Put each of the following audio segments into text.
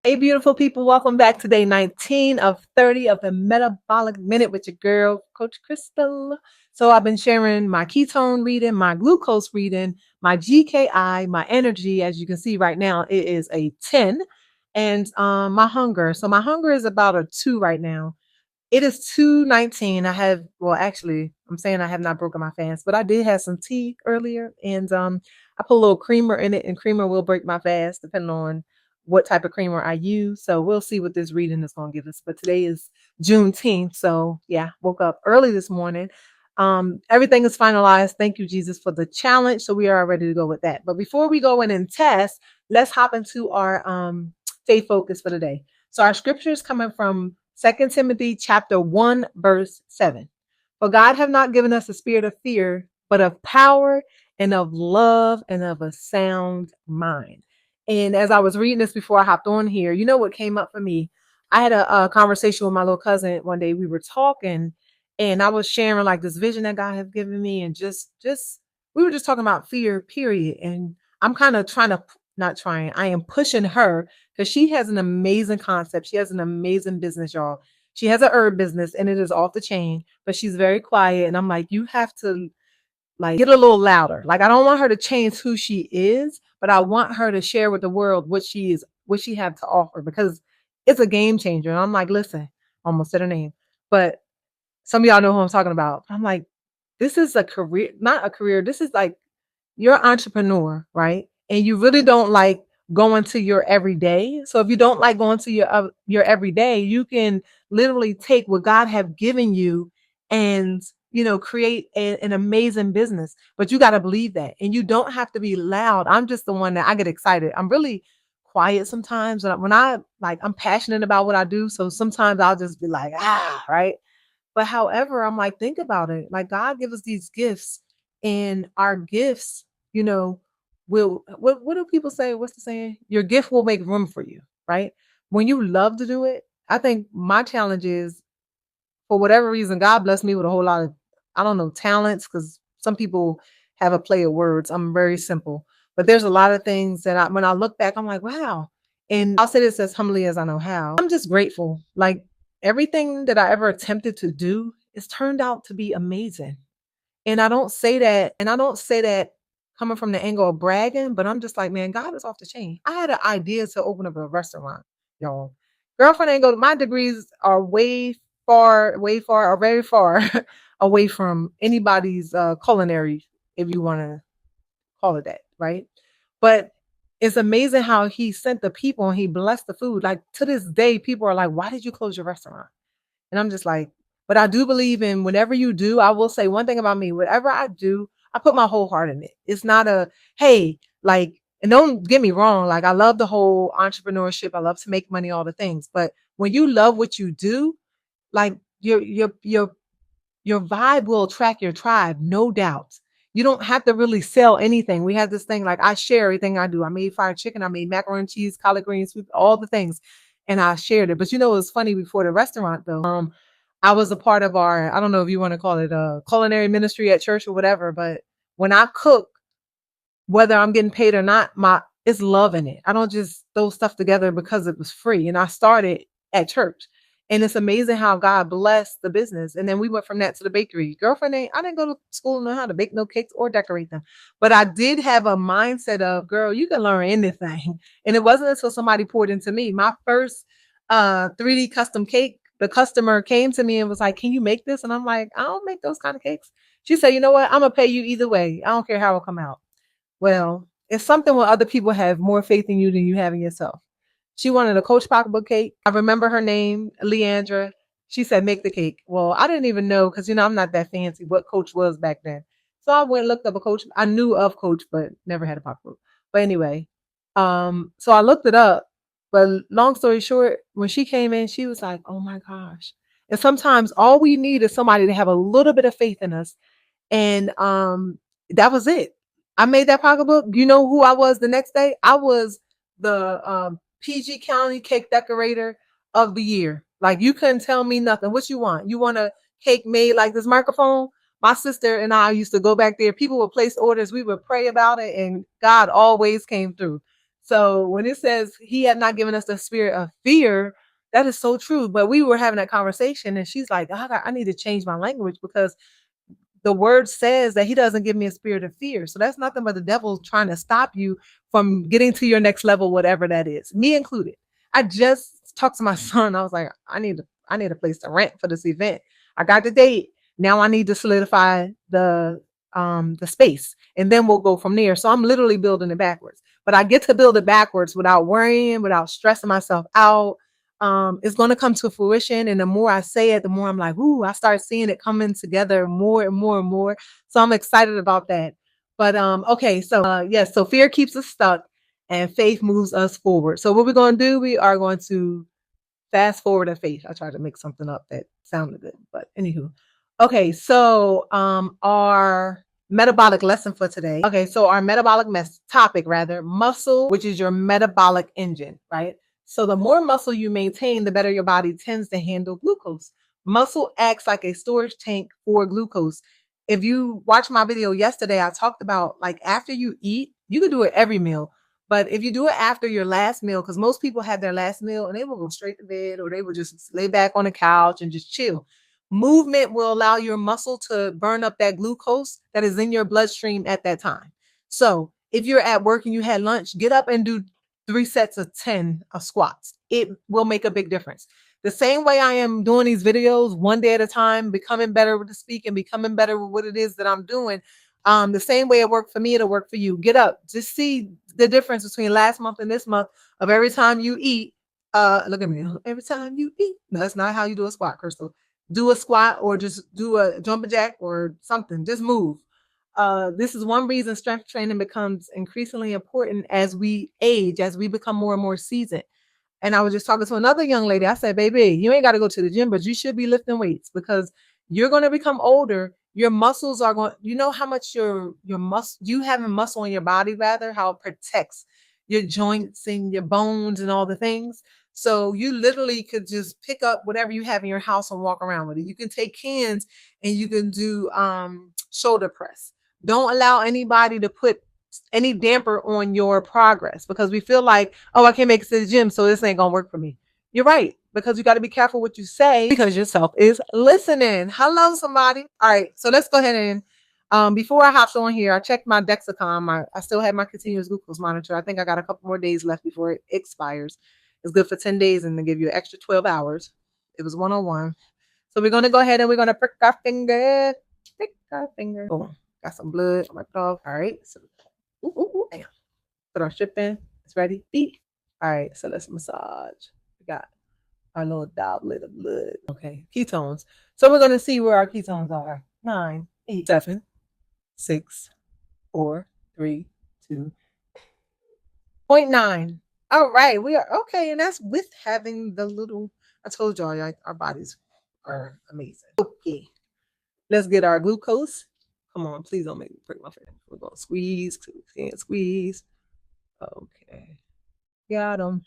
Hey, beautiful people, welcome back to day 19 of 30 of the Metabolic Minute with your girl, Coach Crystal. So, I've been sharing my ketone reading, my glucose reading, my GKI, my energy. As you can see right now, it is a 10, and my hunger. So, my hunger is about a 2 right now. It is 2:19. Well, actually, I'm saying I have not broken my fast, but I did have some tea earlier, and I put a little creamer in it, and creamer will break my fast depending on what type of creamer I use. So we'll see what this reading is going to give us. But today is Juneteenth, so yeah, woke up early this morning. Everything is finalized. Thank you, Jesus, for the challenge. So we are ready to go with that. But before we go in and test, let's hop into our faith focus for the day. So our scripture is coming from 2 Timothy chapter 1, verse 7. For God have not given us a spirit of fear, but of power and of love and of a sound mind. And as I was reading this before I hopped on here, you know what came up for me? I had a conversation with my little cousin one day. We were talking, and I was sharing like this vision that God has given me, and just we were just talking about fear, period. And I'm kind of trying to not trying. I am pushing her because she has an amazing concept. She has an amazing business, y'all. She has a herb business and it is off the chain, but she's very quiet. And I'm like, you have to like get a little louder. Like I don't want her to change who she is, but I want her to share with the world what she is, what she have to offer because it's a game changer. And I'm like, listen, almost said her name, but some of y'all know who I'm talking about. I'm like, this is a career, not a career. This is like you're an entrepreneur, right? And you really don't like going to your everyday. So if you don't like going to your everyday, you can literally take what God have given you and create an amazing business. But you got to believe that, and you don't have to be loud. I'm just the one that I get excited. I'm really quiet sometimes, and when I like, I'm passionate about what I do. So sometimes I'll just be like, right. But however, I'm like, think about it. Like God gives us these gifts, and our gifts, you know, will what do people say? What's the saying? Your gift will make room for you, right? When you love to do it, I think my challenge is for whatever reason, God blessed me with a whole lot of, I don't know, talents, because some people have a play of words. I'm very simple. But there's a lot of things that when I look back, I'm like, wow. And I'll say this as humbly as I know how. I'm just grateful. Like everything that I ever attempted to do, it's turned out to be amazing. And I don't say that coming from the angle of bragging, but I'm just like, man, God is off the chain. I had an idea to open up a restaurant, y'all. Girlfriend ain't go. My degrees are way far, or very far away from anybody's culinary, if you want to call it that, right? But it's amazing how he sent the people and he blessed the food. Like to this day, people are like, why did you close your restaurant? And I'm just like, but I do believe in whatever you do. I will say one thing about me, whatever I do, I put my whole heart in it. It's not a, hey, like, and don't get me wrong, like I love the whole entrepreneurship. I love to make money, all the things. But when you love what you do, like your vibe will attract your tribe, no doubt. You don't have to really sell anything. We have this thing like I share everything I do. I made fried chicken, I made macaroni and cheese, collard greens, all the things, and I shared it. But it was funny before the restaurant though. I was a part of our, I don't know if you want to call it a culinary ministry at church or whatever, but when I cook, whether I'm getting paid or not, it's love in it. I don't just throw stuff together because it was free. And I started at church. And it's amazing how God blessed the business. And then we went from that to the bakery. I didn't go to school to know how to bake no cakes or decorate them. But I did have a mindset of, girl, you can learn anything. And it wasn't until somebody poured into me. My first 3D custom cake, the customer came to me and was like, can you make this? And I'm like, I don't make those kind of cakes. She said, you know what? I'm going to pay you either way. I don't care how it'll come out. Well, it's something when other people have more faith in you than you have in yourself. She wanted a Coach pocketbook cake. I remember her name, Leandra. She said, make the cake. Well, I didn't even know because, I'm not that fancy what Coach was back then. So I went and looked up a Coach. I knew of Coach, but never had a pocketbook. But anyway, so I looked it up. But long story short, when she came in, she was like, oh my gosh. And sometimes all we need is somebody to have a little bit of faith in us. And that was it. I made that pocketbook. You know who I was the next day? I was the PG County cake decorator of the year. Like you couldn't tell me nothing. What you want? You want a cake made like this microphone? My sister and I used to go back there. People would place orders. We would pray about it, and God always came through. So when it says he had not given us the spirit of fear, that is so true. But we were having that conversation and she's like, I need to change my language because the word says that he doesn't give me a spirit of fear. So that's nothing but the devil trying to stop you from getting to your next level, whatever that is, me included. I just talked to my son. I was like, I need a place to rent for this event. I got the date. Now I need to solidify the space and then we'll go from there. So I'm literally building it backwards, but I get to build it backwards without worrying, without stressing myself out. It's going to come to fruition. And the more I say it, the more I'm like, ooh, I start seeing it coming together more and more and more. So I'm excited about that. But okay, so yes, so fear keeps us stuck and faith moves us forward. So what we're going to do, we are going to fast forward to faith. I tried to make something up that sounded good, but anywho. Okay, so our metabolic lesson for today. Okay, so our metabolic topic rather, muscle, which is your metabolic engine, right? So the more muscle you maintain, the better your body tends to handle glucose. Muscle acts like a storage tank for glucose. If you watch my video yesterday, I talked about like after you eat, you can do it every meal. But if you do it after your last meal, because most people have their last meal and they will go straight to bed or they will just lay back on the couch and just chill. Movement will allow your muscle to burn up that glucose that is in your bloodstream at that time. So if you're at work and you had lunch, get up and do 3 sets of 10 squats. It will make a big difference. The same way I am doing these videos one day at a time, becoming better with the speak and becoming better with what it is that I'm doing. The same way it worked for me, it'll work for you. Get up. Just see the difference between last month and this month of every time you eat. Look at me. Every time you eat. No, that's not how you do a squat, Crystal. Do a squat or just do a jumping jack or something. Just move. This is one reason strength training becomes increasingly important as we age, as we become more and more seasoned. And I was just talking to another young lady. I said, baby, you ain't got to go to the gym, but you should be lifting weights because you're going to become older. Your muscles are going, you know how much your muscle, you having muscle in your body, rather, how it protects your joints and your bones and all the things. So you literally could just pick up whatever you have in your house and walk around with it. You can take cans and you can do shoulder press. Don't allow anybody to put any damper on your progress because we feel like, oh, I can't make it to the gym, so this ain't gonna work for me. You're right, because you got to be careful what you say because yourself is listening. Hello, somebody. All right, so let's go ahead and before I hopped on here, I checked my Dexcom. I still have my continuous glucose monitor. I think I got a couple more days left before it expires. It's good for 10 days and they give you an extra 12 hours. It was 101. So we're gonna go ahead and we're gonna prick our finger. Prick our finger. Boom. Got some blood on my dog. All right. So damn. Put our strip in. It's ready. Beep. All right. So let's massage. We got our little droplet of blood. Okay. Ketones. So we're going to see where our ketones are. 9, 8, 7, 6, 4, 3, 2, 0.9. All right. We are okay. And that's with having the little, I told y'all, our bodies are amazing. Okay. Let's get our glucose. Come on, please don't make me prick my finger. We're going to squeeze. Squeeze. Okay. Got them.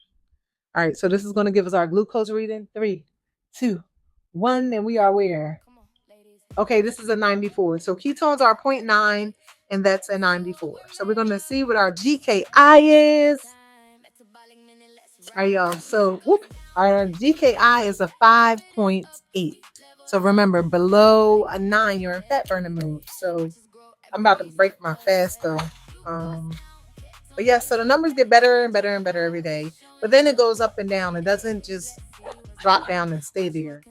All right, so this is going to give us our glucose reading. 3, 2, 1, and we are where? Okay, this is a 94. So ketones are 0.9, and that's a 94. So we're going to see what our GKI is. All right, y'all. So our GKI is a 5.8. So remember, below a 9, you're in fat burning mode. So I'm about to break my fast though. But yeah, so the numbers get better and better and better every day. But then it goes up and down. It doesn't just drop down and stay there.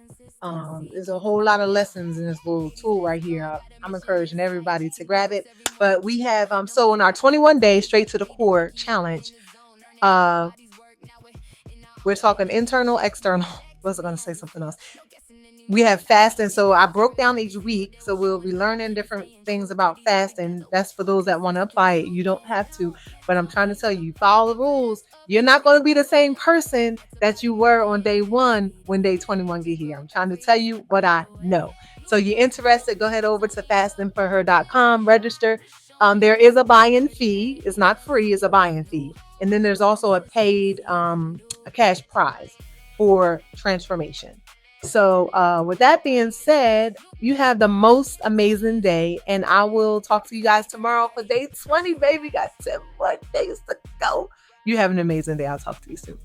There's a whole lot of lessons in this little tool right here. I'm encouraging everybody to grab it. But we have so in our 21 day straight to the core challenge, we're talking internal, external. Was I going to say something else? We have fasting. So I broke down each week. So we'll be learning different things about fasting. That's for those that want to apply it. You don't have to. But I'm trying to tell you, follow the rules. You're not going to be the same person that you were on day 1 when day 21 get here. I'm trying to tell you what I know. So you're interested, go ahead over to fastingforher.com, register. There is a buy-in fee. It's not free. It's a buy-in fee. And then there's also a paid a cash prize for transformation. So with that being said, you have the most amazing day, and I will talk to you guys tomorrow for day 20, baby. Got 10 more days to go. You have an amazing day. I'll talk to you soon.